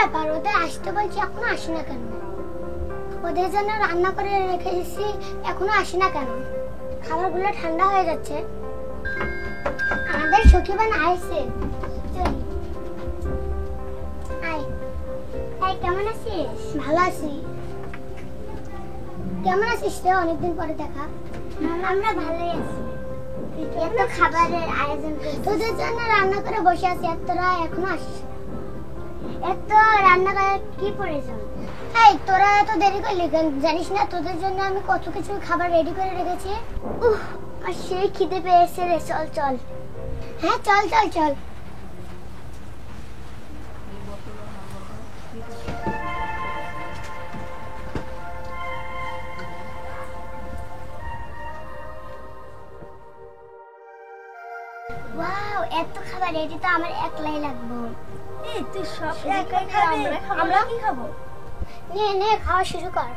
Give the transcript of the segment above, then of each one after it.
ব্যাপার, ওদের আসতে বলছি এখনো আসে না কেন? ওদের জন্য রান্না করে রেখে এসেছি, এখনো আসে না কেন? খাবারগুলো ঠান্ডা হয়ে যাচ্ছে। আমাদের সখীবান আইছে, চল আয়। এই কেমন আছিস? ভালো আছি। কেমন আছিস রে? অনেকদিন পরে দেখা। আমরা ভালোই আছি। এত খাবারের আয়োজন করেছি, তোদের জন্য রান্না করে বসে আছি, আর তোরা এখনো আসিস? এত রান্না করার কি প্রয়োজন? এই তোরা এত দেরি করলি কেন? জানিস না তোদের জন্য আমি কত কিছু খাবার রেডি করে রেখেছি। আর সেই খিদে পেয়েছে রে। চল চল। হ্যাঁ চল চল চল। ওয়াও, এত খাবার রেডি তো আমার একলাই লাগবে। এই তুই সব একাই খাবি, আমরা কি খাবো? নে নে, খাওয়া শুরু কর।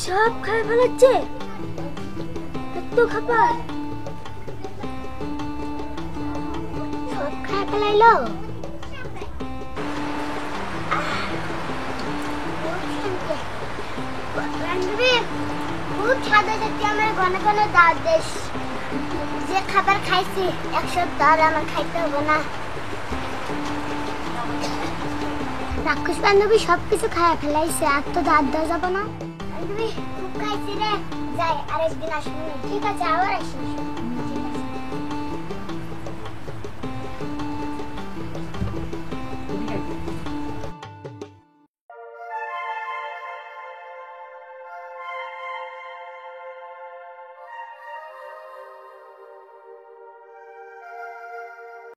সব খাই ফেলাচ্ছে, এত খাবার সব খায় ফেলাইলো। খুব স্বাদ হয়েছে, আমার ঘন ঘন দাওয়াত দিস। যে খাবার খাইছি 1 সপ্তাহ আর আমার খাইতে হবে না। রাক্ষস বান্ধবী সবকিছু খায় ফেলাইছে, আর তো দাঁত দেওয়া যাবো না। বান্ধবী খুব খাইছি রে, যাই আরেকদিন আসবো। ঠিক আছে, আবার আসিস।